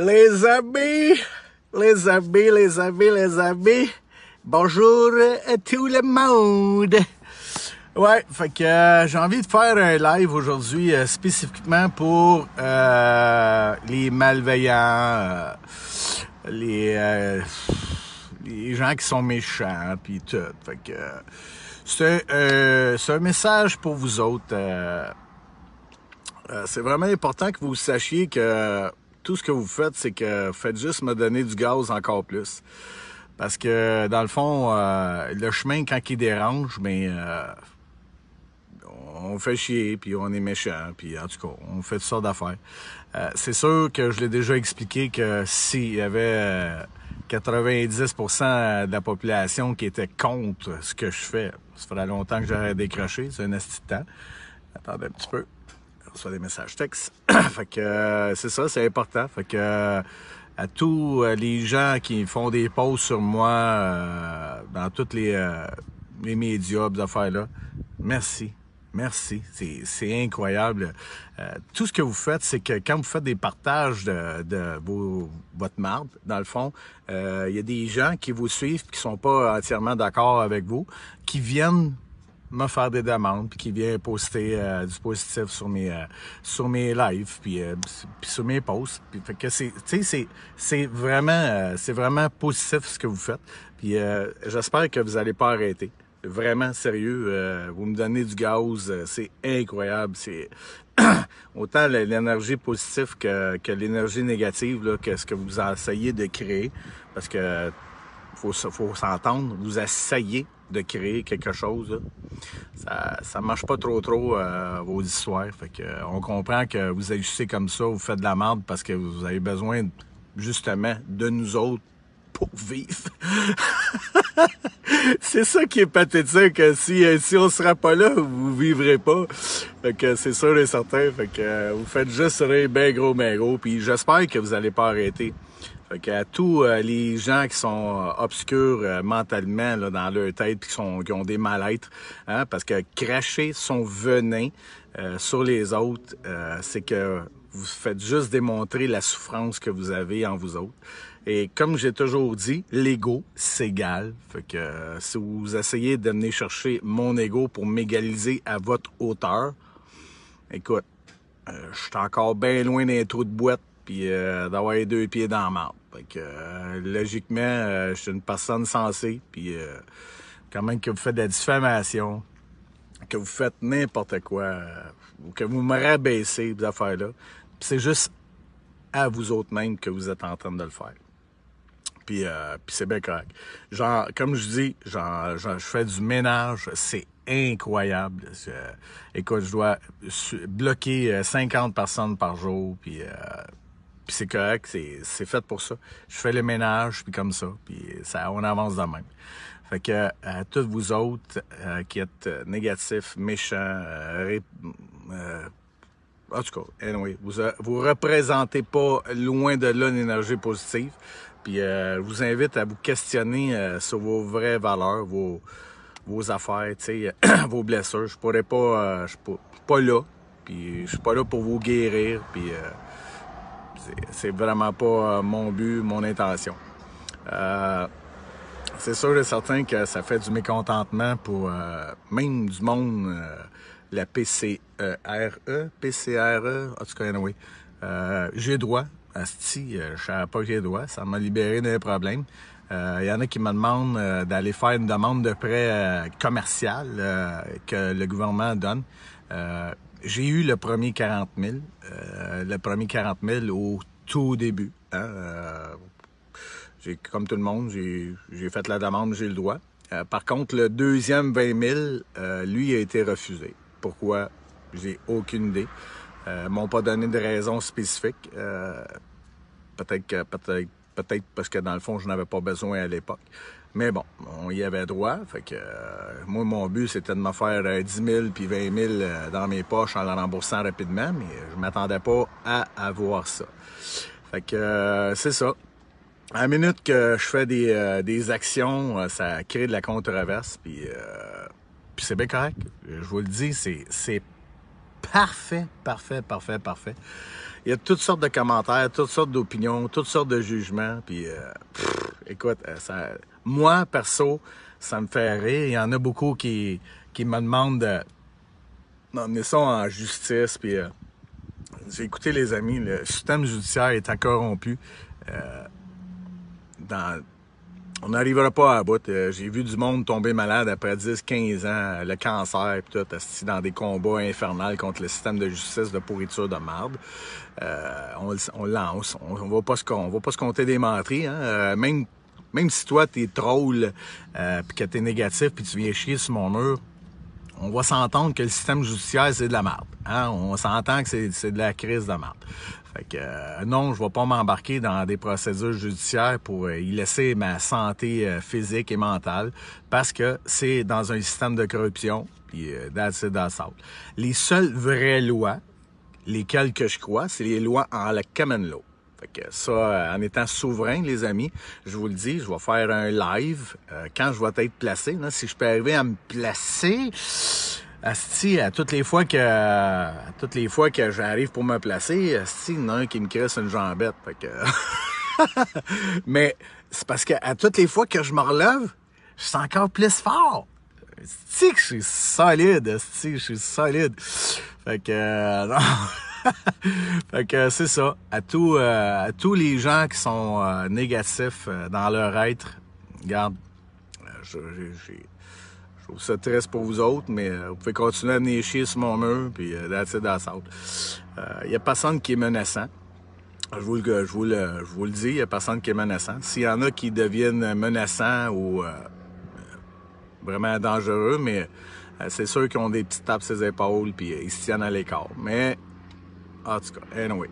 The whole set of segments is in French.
Les amis, les amis, bonjour à tout le monde. Ouais, fait que j'ai envie de faire un live aujourd'hui spécifiquement pour les malveillants, les gens qui sont méchants, puis tout. Fait que c'est un message pour vous autres. C'est vraiment important que vous sachiez que tout ce que vous faites, c'est que faites juste me donner du gaz encore plus. Parce que, dans le fond, le chemin, quand il dérange, on fait chier, puis on est méchant, puis en tout cas, on fait toutes sortes d'affaires. C'est sûr que je l'ai déjà expliqué que s'il y avait 90% de la population qui était contre ce que je fais, ça ferait longtemps que j'aurais décroché, c'est un esti de temps. Attendez un petit peu. Je reçois des messages textes. Fait que c'est ça, c'est important. Fait que à tous les gens qui font des posts sur moi dans tous les médias, ces affaires-là, merci. Merci. C'est incroyable. Tout ce que vous faites, c'est que quand vous faites des partages de votre marde, dans le fond, il y a des gens qui vous suivent qui sont pas entièrement d'accord avec vous, qui viennent me faire des demandes, puis qui vient poster du positif sur mes lives, puis sur mes posts. Puis fait que c'est vraiment positif ce que vous faites. Puis j'espère que vous allez pas arrêter. Vraiment sérieux, vous me donnez du gaz, c'est incroyable. C'est autant l'énergie positive que l'énergie négative là, que ce que vous essayez de créer, parce que faut s'entendre, vous essayez de créer quelque chose, là. Ça marche pas trop vos histoires. Fait que on comprend que vous agissez comme ça, vous faites de la merde parce que vous avez besoin justement de nous autres pour vivre. C'est ça qui est pathétique. Si on sera pas là, vous vivrez pas. Fait que c'est sûr et certain. Fait que vous faites juste rire ben gros. Puis j'espère que vous allez pas arrêter. Fait qu'à tous les gens qui sont obscurs mentalement là, dans leur tête, puis qui ont des mal-être, hein, parce que cracher son venin sur les autres, c'est que vous faites juste démontrer la souffrance que vous avez en vous autres. Et comme j'ai toujours dit, l'ego s'égale. Fait que si vous essayez de venir chercher mon ego pour m'égaliser à votre hauteur, écoute, je suis encore bien loin d'un trou de boîte puis d'avoir les deux pieds dans la marde. Fait que logiquement, je suis une personne sensée, puis quand même que vous faites de la diffamation, que vous faites n'importe quoi, ou que vous me rabaissez, ces affaires-là, c'est juste à vous autres mêmes que vous êtes en train de le faire. Puis c'est bien correct. Genre, comme je dis, je fais du ménage, c'est incroyable. Écoute, je dois bloquer 50 personnes par jour, puis c'est correct, c'est fait pour ça. Je fais le ménage, puis comme ça, puis on avance de même. Fait que à tous vous autres qui êtes négatifs, méchants, en tout cas, anyway, vous représentez pas loin de là l'énergie positive. Puis je vous invite à vous questionner sur vos vraies valeurs, vos affaires, tu sais, vos blessures. Je pourrais pas, je suis pas là. Puis je suis pas là pour vous guérir. Puis c'est vraiment pas mon but, mon intention. C'est sûr et certain que ça fait du mécontentement pour même du monde, la PCRE, en tout cas, anyway. J'ai droit, asti, je savais pas que j'ai droit, ça m'a libéré d'un problème. Il y en a qui me demandent d'aller faire une demande de prêt commercial que le gouvernement donne. J'ai eu le premier 40 000, au tout début. Hein, comme tout le monde, j'ai fait la demande, j'ai le droit. Par contre, le deuxième 20 000, lui, a été refusé. Pourquoi? J'ai aucune idée. M'ont pas donné de raison spécifique. Peut-être parce que dans le fond, je n'avais pas besoin à l'époque. Mais bon, on y avait droit. Fait que moi, mon but, c'était de me faire 10 000 puis 20 000 dans mes poches en la remboursant rapidement, mais je m'attendais pas à avoir ça. Fait que c'est ça. À la minute que je fais des actions, ça crée de la controverse, puis c'est bien correct. Je vous le dis, c'est parfait. il y a toutes sortes de commentaires, toutes sortes d'opinions, toutes sortes de jugements. Puis, écoute, moi, perso, ça me fait rire. Il y en a beaucoup qui me demandent d'emmener ça en justice. Puis, j'ai écouté les amis, le système judiciaire est corrompu. On n'arrivera pas à bout. J'ai vu du monde tomber malade après 10-15 ans, le cancer et tout, dans des combats infernals contre le système de justice de pourriture de marde. On va pas se compter des menteries, hein. Même si toi t'es troll, puis que t'es négatif, puis tu viens chier sur mon mur, on va s'entendre que le système judiciaire, c'est de la merde. Hein? On s'entend que c'est de la crise de merde. Fait que non, je vais pas m'embarquer dans des procédures judiciaires pour y laisser ma santé physique et mentale, parce que c'est dans un système de corruption, puis that's it, that's out. Les seules vraies lois, lesquelles que je crois, c'est les lois en la common law. Fait que ça, en étant souverain, les amis, je vous le dis, je vais faire un live quand je vais être placé. Là, si je peux arriver à me placer, asti, à toutes les fois que j'arrive pour me placer, asti, il y en a un qui me crisse une jambette. Fait que mais c'est parce que à toutes les fois que je me relève, je suis encore plus fort. Asti, que je suis solide, asti, je suis solide. Fait que non. Fait que c'est ça. À tous les gens qui sont négatifs dans leur être, regarde, je trouve ça triste pour vous autres, mais vous pouvez continuer à venir chier sur mon mur, puis that's it, that's out. Y a personne qui est menaçant. Je vous le dis, il y a personne qui est menaçant. S'il y en a qui deviennent menaçants ou vraiment dangereux, mais c'est sûr qu'ils ont des petites tapes sur les épaules, puis ils se tiennent à l'écart. Mais en tout cas, anyway.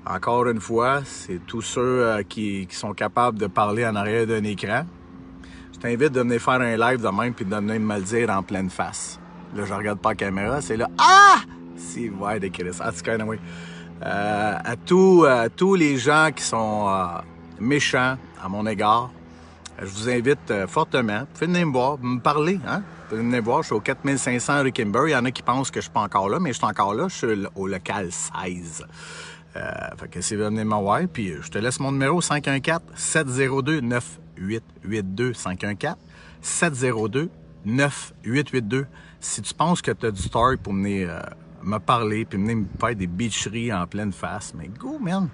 Encore une fois, c'est tous ceux qui sont capables de parler en arrière d'un écran. Je t'invite de venir faire un live de même puis de venir me le dire en pleine face. Là, je regarde pas la caméra, c'est là. Ah! Si, ouais, des crises. En tout cas, anyway. À tous les gens qui sont méchants à mon égard, je vous invite fortement. Vous pouvez venir me voir, me parler, hein? Vous pouvez venir me voir, je suis au 4500 rue Kimber. Il y en a qui pensent que je suis pas encore là, mais je suis encore là. Je suis au local 16. Fait que si vous venez me voir, puis je te laisse mon numéro 514-702-9882. 514-702-9882. Si tu penses que tu as du story pour venir me parler, puis venir me faire des bitcheries en pleine face, mais go, man!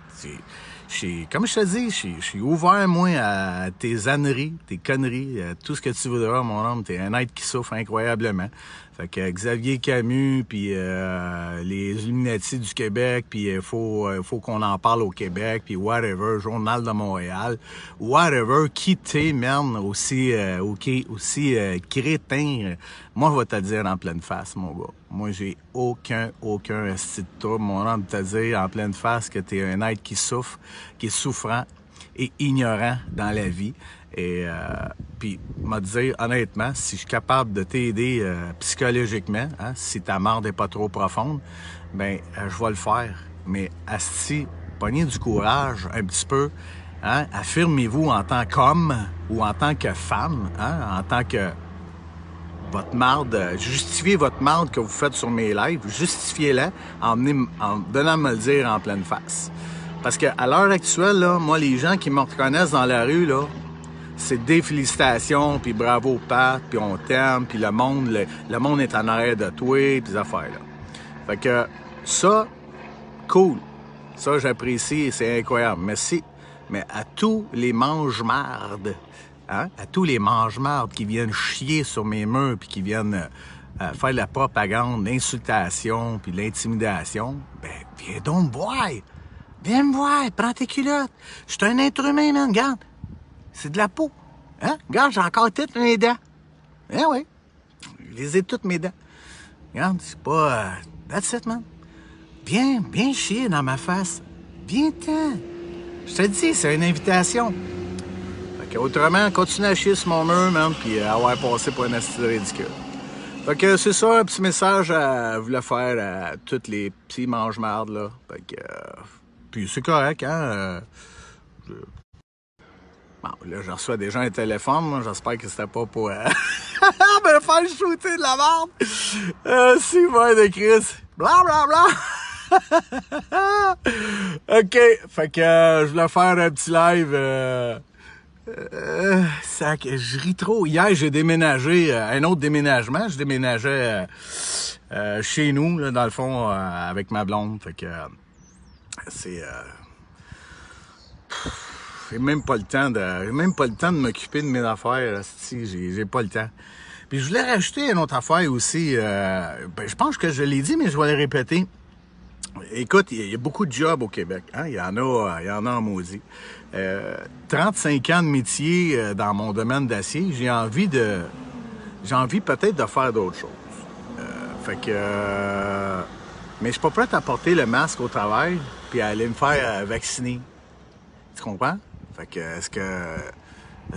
Comme je te dis, je suis ouvert, moi, à tes âneries, tes conneries, tout ce que tu voudras, mon homme. T'es un être qui souffre incroyablement. Fait que Xavier Camus, puis les Illuminati du Québec, puis il faut qu'on en parle au Québec, puis whatever, Journal de Montréal, whatever, qui t'es, man, aussi crétin. Moi, je vais te dire en pleine face, mon gars. Moi, j'ai aucun esti de trouble, mon homme, de te dire en pleine face que t'es un être qui souffre, qui est souffrant et ignorant dans la vie. Et puis, m'a dire honnêtement, si je suis capable de t'aider psychologiquement, hein, si ta merde n'est pas trop profonde, ben je vais le faire. Mais asti, pognez du courage un petit peu, hein, affirmez-vous en tant qu'homme ou en tant que femme, hein, en tant que votre marde, justifiez votre marde que vous faites sur mes lives, justifiez-la en donnant me le dire en pleine face. Parce qu'à l'heure actuelle, là, moi, les gens qui me reconnaissent dans la rue, là, c'est des félicitations, puis bravo Pat, puis on t'aime, puis le monde est en arrière de toi, puis ces affaires-là. Fait que ça, cool. Ça, j'apprécie et c'est incroyable. Merci. Mais à tous les mange-mardes, hein, à tous les mange-mardes qui viennent chier sur mes murs, puis qui viennent faire de la propagande, l'insultation, puis l'intimidation, ben, viens donc me voir. Viens me voir, prends tes culottes. Je suis un être humain, man, regarde. C'est de la peau. Hein? Regarde, j'ai encore toutes mes dents. Hein, oui. Je les ai toutes mes dents. Regarde, c'est pas... that's it, man. Viens chier dans ma face. Viens-t'en. Je te dis, c'est une invitation. Fait que, autrement, continue à chier sur mon mur, man, puis avoir passé pour un astuce ridicule. Fait que c'est ça, un petit message à vous le faire à tous les petits mange-mardes, là. Fait que... puis c'est correct, hein? Bon, là, je reçois déjà un téléphone, moi, j'espère que c'était pas pour me faire shooter de la merde. Si, ouais, de Chris. Bla, bla, bla. OK, fait que je voulais faire un petit live. Je ris trop. Hier, j'ai déménagé, un autre déménagement. Je déménageais chez nous, là, dans le fond, avec ma blonde. Fait que j'ai même pas le temps de m'occuper de mes affaires. J'ai pas le temps. Puis je voulais rajouter une autre affaire aussi. Je pense que je l'ai dit, mais je vais le répéter. Écoute, il y a beaucoup de jobs au Québec. Hein? Il y en a en maudit. 35 ans de métier dans mon domaine d'acier, j'ai envie peut-être de faire d'autres choses. Mais je suis pas prêt à porter le masque au travail puis à aller me faire vacciner. Tu comprends? Fait que est-ce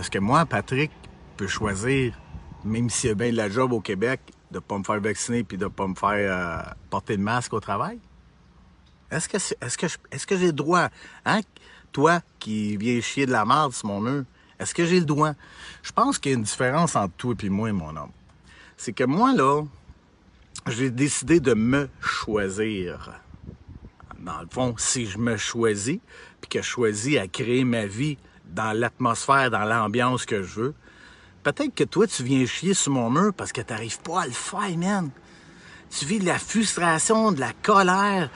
que moi, Patrick, peux choisir, même s'il y a bien de la job au Québec, de pas me faire vacciner puis de pas me faire porter le masque au travail? Est-ce que j'ai le droit? Hein? Toi qui viens chier de la merde sur mon mur, est-ce que j'ai le droit? Je pense qu'il y a une différence entre toi et moi, mon homme. C'est que moi, là, j'ai décidé de me choisir. Dans le fond, si je me choisis, puis que je choisis à créer ma vie dans l'atmosphère, dans l'ambiance que je veux, peut-être que toi, tu viens chier sur mon mur parce que t'arrives pas à le faire, man. Tu vis de la frustration, de la colère,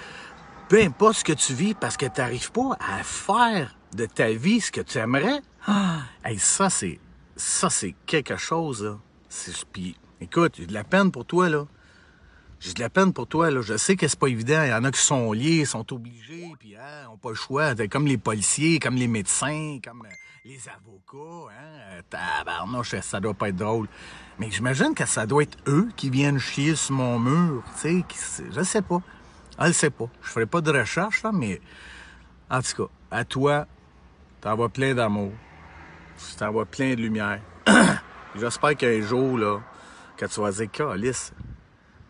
peu importe ce que tu vis, parce que tu n'arrives pas à faire de ta vie ce que tu aimerais. Hey, ça, c'est quelque chose, là. Puis, écoute, j'ai de la peine pour toi, là. J'ai de la peine pour toi, là. Je sais que c'est pas évident. Il y en a qui sont liés, sont obligés, puis n'ont pas le choix. Comme les policiers, comme les médecins, comme les avocats. Tabarnouche, ça doit pas être drôle. Mais j'imagine que ça doit être eux qui viennent chier sur mon mur. Tu sais, je sais pas. Je le sais pas. Je ferai pas de recherche, là, mais en tout cas, à toi, t'envoies plein d'amour. T'envoies plein de lumière. J'espère qu'un jour, là, quand tu vas dire, Calice,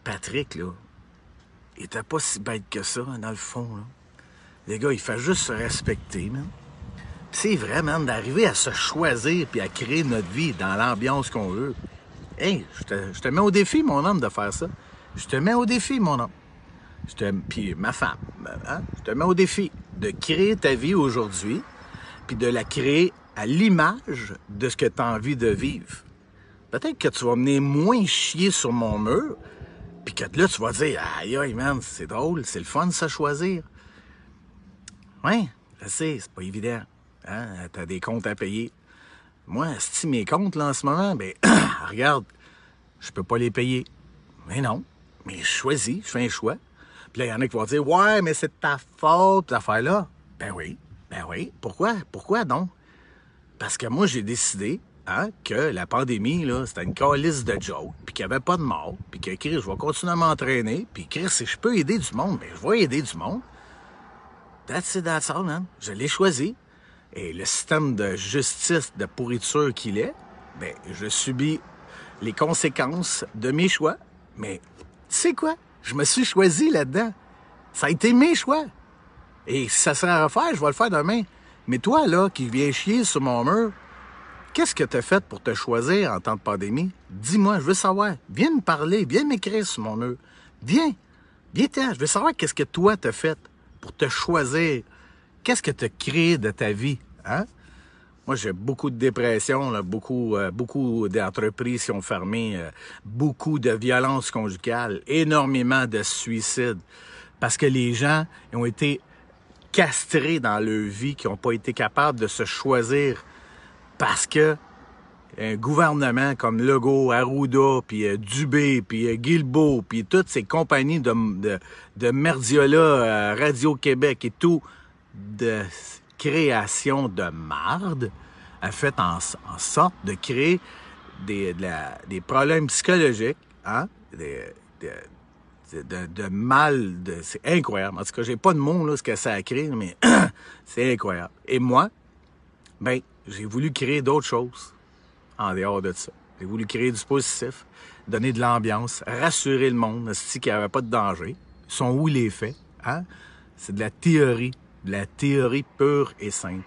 Patrick, là, il était pas si bête que ça, dans le fond, là. Les gars, il fait juste se respecter, man. Pis c'est vrai, man, d'arriver à se choisir puis à créer notre vie dans l'ambiance qu'on veut. Hey, je te mets au défi, mon homme, de faire ça. Je te mets au défi, mon homme. Puis ma femme, hein? Je te mets au défi de créer ta vie aujourd'hui, puis de la créer à l'image de ce que tu as envie de vivre. Peut-être que tu vas venir moins chier sur mon mur, puis que là, tu vas dire « Aïe, aïe, man, c'est drôle, c'est le fun de se choisir. » Ouais, je sais, c'est pas évident. Hein? T'as des comptes à payer. Moi, si mes comptes, là, en ce moment, ben, regarde, je peux pas les payer. Mais non, mais je choisis, je fais un choix. Puis là, il y en a qui vont dire « Ouais, mais c'est de ta faute, cette affaire-là. » Ben oui. Pourquoi? Pourquoi non? Parce que moi, j'ai décidé que la pandémie, là, c'était une calisse de joke, puis qu'il n'y avait pas de mort, puis que, Chris, je vais continuer à m'entraîner, puis Chris, si je peux aider du monde, ben je vais aider du monde. That's it, that's all, man. Je l'ai choisi. Et le système de justice, de pourriture qu'il est, ben, je subis les conséquences de mes choix. Mais, tu sais quoi? Je me suis choisi là-dedans. Ça a été mes choix. Et si ça serait à refaire, je vais le faire demain. Mais toi, là, qui viens chier sur mon mur, qu'est-ce que tu as fait pour te choisir en temps de pandémie? Dis-moi, je veux savoir. Viens me parler, viens m'écrire sur mon mur. Viens, je veux savoir qu'est-ce que toi t'as fait pour te choisir. Qu'est-ce que tu as créé de ta vie, hein? Moi, j'ai beaucoup de dépression, là, beaucoup d'entreprises qui ont fermé, beaucoup de violences conjugales, énormément de suicides, parce que les gens ont été castrés dans leur vie, qui n'ont pas été capables de se choisir, parce que un gouvernement comme Legault, Arruda, puis Dubé, puis Guilbeault, puis toutes ces compagnies de merdiola, Radio-Québec et tout, de création de marde, a fait en sorte de créer des problèmes psychologiques, hein? de mal, c'est incroyable. En tout cas, j'ai pas de mots, là, ce que ça a créé, mais c'est incroyable. Et moi, ben, j'ai voulu créer d'autres choses en dehors de ça. J'ai voulu créer du positif, donner de l'ambiance, rassurer le monde, qu'il n'y avait pas de danger. Ils sont où les faits, hein? C'est de la théorie pure et simple.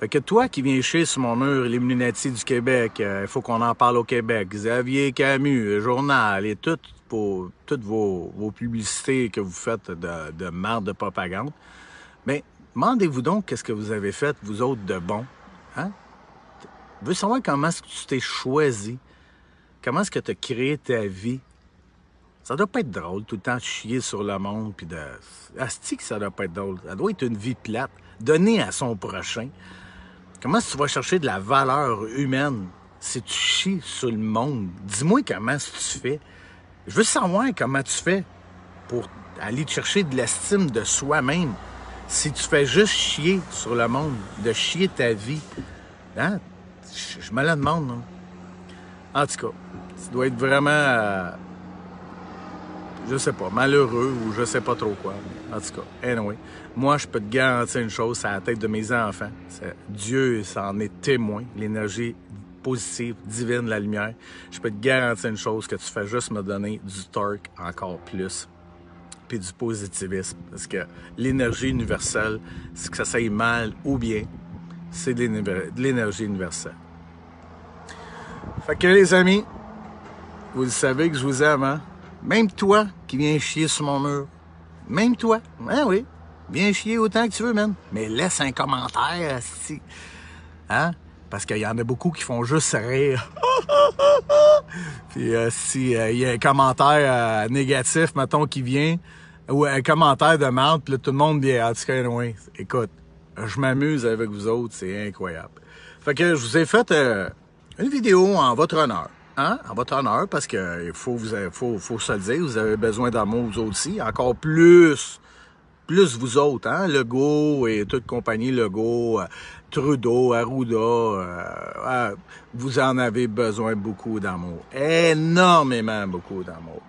Fait que toi qui viens chier sur mon mur, l'Illuminati du Québec, il faut qu'on en parle au Québec, Xavier Camus, le journal et toutes vos publicités que vous faites de marde de propagande, mais demandez-vous donc qu'est-ce que vous avez fait, vous autres, de bon. Hein? Je veux savoir comment est-ce que tu t'es choisi, comment est-ce que tu as créé ta vie. Ça doit pas être drôle, tout le temps de chier sur le monde, puis de... Asti que ça doit pas être drôle. Ça doit être une vie plate, donnée à son prochain. Comment est-ce que tu vas chercher de la valeur humaine si tu chies sur le monde? Dis-moi comment est-ce que tu fais. Je veux savoir comment tu fais pour aller chercher de l'estime de soi-même si tu fais juste chier sur le monde, de chier ta vie. Hein? Je me le demande, non? En tout cas, tu dois être vraiment... je sais pas, malheureux ou je sais pas trop quoi. En tout cas, anyway, moi, je peux te garantir une chose, c'est à la tête de mes enfants. Dieu, ça en est témoin, l'énergie positive, divine, la lumière. Je peux te garantir une chose, que tu fais juste me donner du torque encore plus, puis du positivisme. Parce que l'énergie universelle, c'est que ça aille mal ou bien, c'est de l'énergie universelle. Fait que les amis, vous le savez que je vous aime, hein? Même toi qui viens chier sur mon mur. Même toi. Ah oui. Viens chier autant que tu veux, man. Mais laisse un commentaire, si. Hein? Parce qu'il y en a beaucoup qui font juste rire. Puis si il y a un commentaire négatif, mettons, qui vient, ou un commentaire de merde, puis là, tout le monde vient. En tout cas, anyway, écoute, je m'amuse avec vous autres, c'est incroyable. Fait que je vous ai fait une vidéo en votre honneur. Hein? En votre honneur, parce que faut se le dire, vous avez besoin d'amour, vous aussi. Encore plus vous autres, hein? Legault et toute compagnie, Legault, Trudeau, Arruda, vous en avez besoin beaucoup d'amour. Énormément beaucoup d'amour.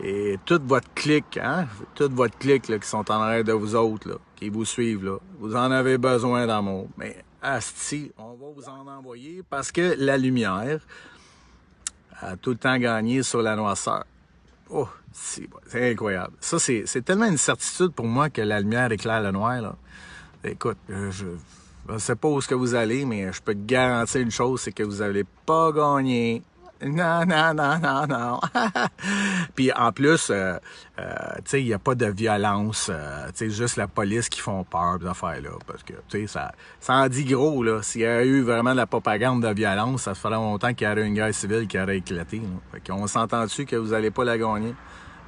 Et toute votre clique, hein? Toute votre clique, là, qui sont en arrière de vous autres, là, qui vous suivent, là, vous en avez besoin d'amour. Mais, asti, on va vous en envoyer parce que la lumière a tout le temps gagné sur la noirceur. Oh, c'est incroyable. Ça, c'est tellement une certitude pour moi que la lumière éclaire le noir, là. Écoute, je ne sais pas où est-ce que vous allez, mais je peux te garantir une chose, c'est que vous n'allez pas gagner. Non, non, non, non, non. Puis en plus, tu sais, il n'y a pas de violence. Tu sais, juste la police qui font peur, ces affaires-là. Parce que, tu sais, ça en dit gros, là. S'il y a eu vraiment de la propagande de violence, ça ferait longtemps qu'il y aurait une guerre civile qui aurait éclaté, là. Fait qu'on s'entend-tu que vous n'allez pas la gagner?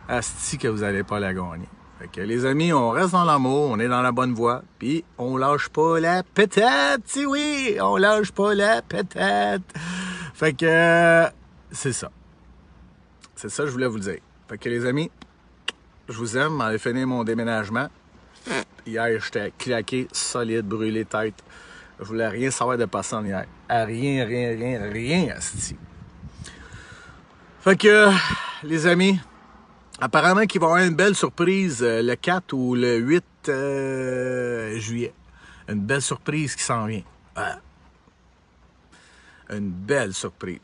Asti que vous n'allez pas la gagner. Fait que les amis, on reste dans l'amour, on est dans la bonne voie, puis on lâche pas la pétate, si oui, on lâche pas la pétate. Fait que c'est ça. C'est ça que je voulais vous dire. Fait que les amis, je vous aime, m'en ai fini mon déménagement. Hier, j'étais claqué, solide, brûlé tête. Je voulais rien savoir de personne hier. Rien, asti. Fait que, les amis, apparemment qu'il va y avoir une belle surprise le 4 ou le 8 juillet. Une belle surprise qui s'en vient. Une belle surprise.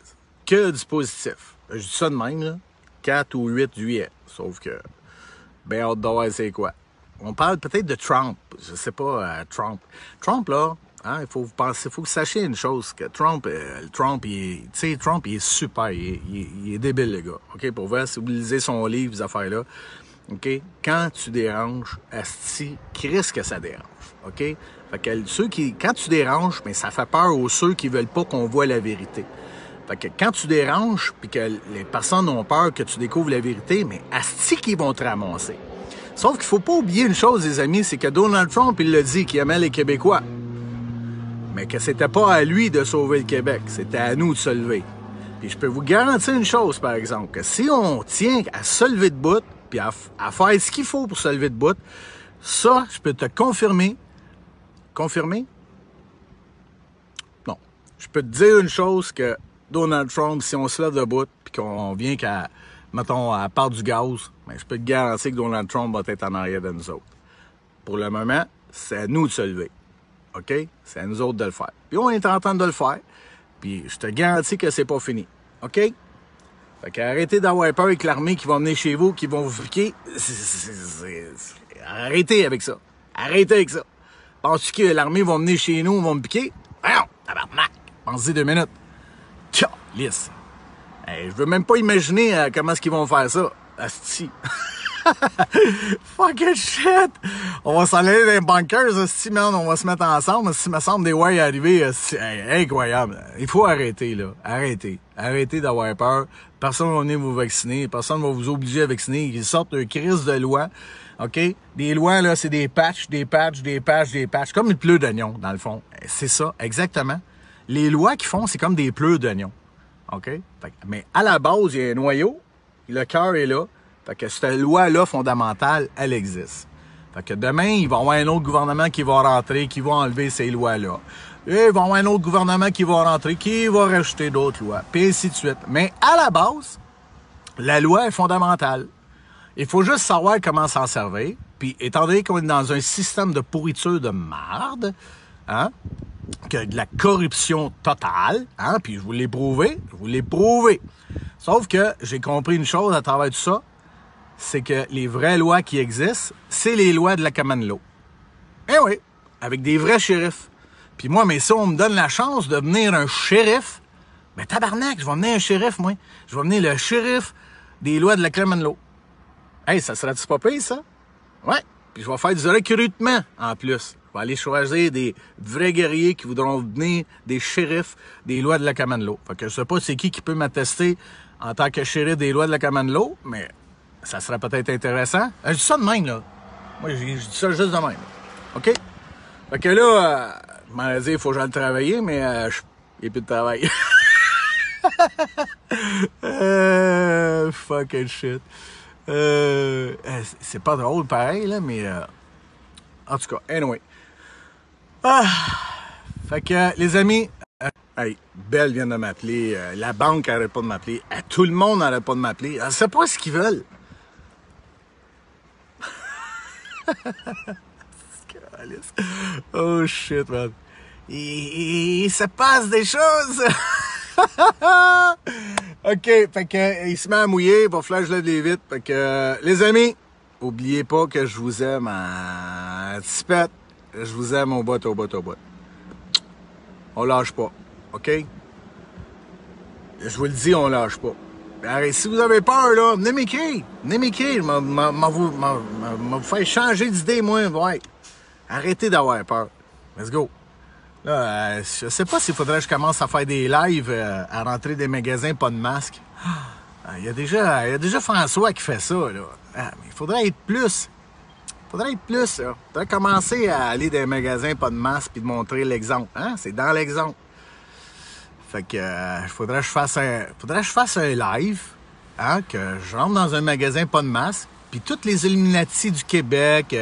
Que du positif. Je dis ça de même, là. 4 ou 8 juillet. Sauf que, ben hâte de voir c'est quoi. On parle peut-être de Trump. Je sais pas, Trump. Trump, là, hein, il faut que vous sachiez une chose, que Trump, il est super, il est débile, le gars. OK, pour voir, si vous lisez son livre, ces affaires-là, OK, quand tu déranges, asti, Christ que ça dérange. OK? Fait que quand tu déranges, ben, ça fait peur aux ceux qui veulent pas qu'on voit la vérité. Fait que quand tu déranges, puis que les personnes ont peur que tu découvres la vérité, mais asti qu'ils vont te ramasser. Sauf qu'il faut pas oublier une chose, les amis, c'est que Donald Trump, il l'a dit, qu'il aimait les Québécois. Mais que c'était pas à lui de sauver le Québec, c'était à nous de se lever. Puis je peux vous garantir une chose, par exemple, que si on tient à se lever de bout, puis à faire ce qu'il faut pour se lever de bout, ça, je peux te confirmer. Confirmer? Non. Je peux te dire une chose, que Donald Trump, si on se lève debout, puis qu'on vient mettons, à part du gaz, ben, je peux te garantir que Donald Trump va être en arrière de nous autres. Pour le moment, c'est à nous de se lever. OK? C'est à nous autres de le faire. Puis on est en train de le faire, puis je te garantis que c'est pas fini. OK? Fait qu'arrêtez d'avoir peur avec l'armée qui va venir chez vous, qui vont vous friquer. Arrêtez avec ça. Arrêtez avec ça. Penses-tu que l'armée va venir chez nous, va me piquer? Voyons, tabarnak! Pensez 2 minutes. Tcha, lisse. Hey, je veux même pas imaginer comment est-ce qu'ils vont faire ça. Asti. Fucking shit! On va s'en aller dans les bunkers, asti, man. On va se mettre ensemble. Si me semble des ouais arriver, hey, incroyable. Il faut arrêter, là. Arrêtez. Arrêtez d'avoir peur. Personne va venir vous vacciner. Personne va vous obliger à vacciner. Ils sortent de crise de loi. OK? Des lois, là, c'est des patchs, des patchs, des patchs, des patchs. Comme une pleure d'oignon, dans le fond. C'est ça, exactement. Les lois qu'ils font, c'est comme des pleurs d'oignon. OK? Mais à la base, il y a un noyau. Le cœur est là. Fait que cette loi-là fondamentale, elle existe. Fait que demain, il va y avoir un autre gouvernement qui va rentrer, qui va enlever ces lois-là. Et il va y avoir un autre gouvernement qui va rentrer, qui va rajouter d'autres lois, puis ainsi de suite. Mais à la base, la loi est fondamentale. Il faut juste savoir comment s'en servir. Puis, étant donné qu'on est dans un système de pourriture de marde, hein, que de la corruption totale, hein, puis je vous l'ai prouvé, Sauf que j'ai compris une chose à travers tout ça, c'est que les vraies lois qui existent, c'est les lois de la common law. Eh oui, avec des vrais shérifs. Puis moi, mais si on me donne la chance de devenir un shérif, ben tabarnak, je vais devenir un shérif, moi. Je vais devenir le shérif des lois de la common law. Hey, ça serait-tu pas pire, ça? Ouais. Puis je vais faire du recrutement, en plus. Je vais aller choisir des vrais guerriers qui voudront devenir des shérifs des lois de la common law. Fait que je sais pas c'est qui peut m'attester en tant que shérif des lois de la common law, mais ça serait peut-être intéressant. Je dis ça de même, là. Moi, je dis ça juste de même. OK? Fait que là, je m'en dire, il faut que j'aille travailler, mais il n'y a plus de travail. Fucking shit. C'est pas drôle pareil, là, mais en tout cas, anyway. Fait que, les amis, hey, Belle vient de m'appeler, la banque n'arrête pas de m'appeler, tout le monde n'arrête pas de m'appeler. Je sais pas ce qu'ils veulent. Oh shit, man. Il se passe des choses. OK, fait que il se met à mouiller, il va falloir que je lève les vitres. Fait que les amis, oubliez pas que je vous aime en tipette. Je vous aime au bout, au bout, au bout. On lâche pas, OK? Je vous le dis, on lâche pas. Alors, si vous avez peur, là, venez m'écrire. Venez m'écrire. Vous faire changer d'idée, moi. Ouais. Arrêtez d'avoir peur. Let's go. Là, je sais pas s'il faudrait que je commence à faire des lives, à rentrer des magasins, pas de masque. Il y a déjà François qui fait ça, là. Mais il faudrait être plus. Là. Il faudrait commencer à aller dans les magasins, pas de masque, puis de montrer l'exemple. Hein? C'est dans l'exemple. Fait que faudrait que je fasse un live, hein, que je rentre dans un magasin pas de masque, puis toutes les Illuminati du Québec,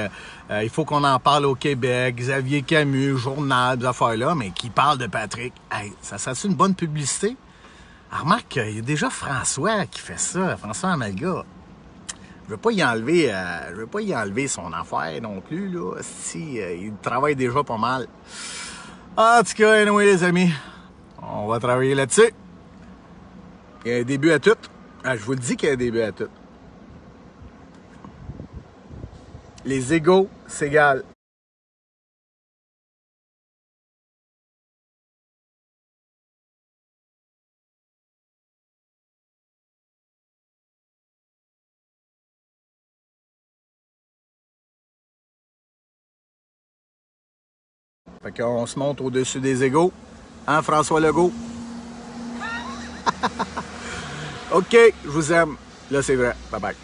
il faut qu'on en parle au Québec, Xavier Camus, Journal, des affaires-là, mais qui parlent de Patrick. Hey, ça c'est une bonne publicité. Remarque, il y a déjà François qui fait ça, François Amalga. Je veux pas y enlever son affaire non plus, là. Si, il travaille déjà pas mal. En tout cas, anyway, les amis. On va travailler là-dessus. Il y a un début à tout. Je vous le dis qu'il y a un début à tout. Les égaux s'égalent. Fait qu'on se monte au-dessus des égaux. Hein, François Legault? OK, je vous aime. Là, c'est vrai. Bye bye.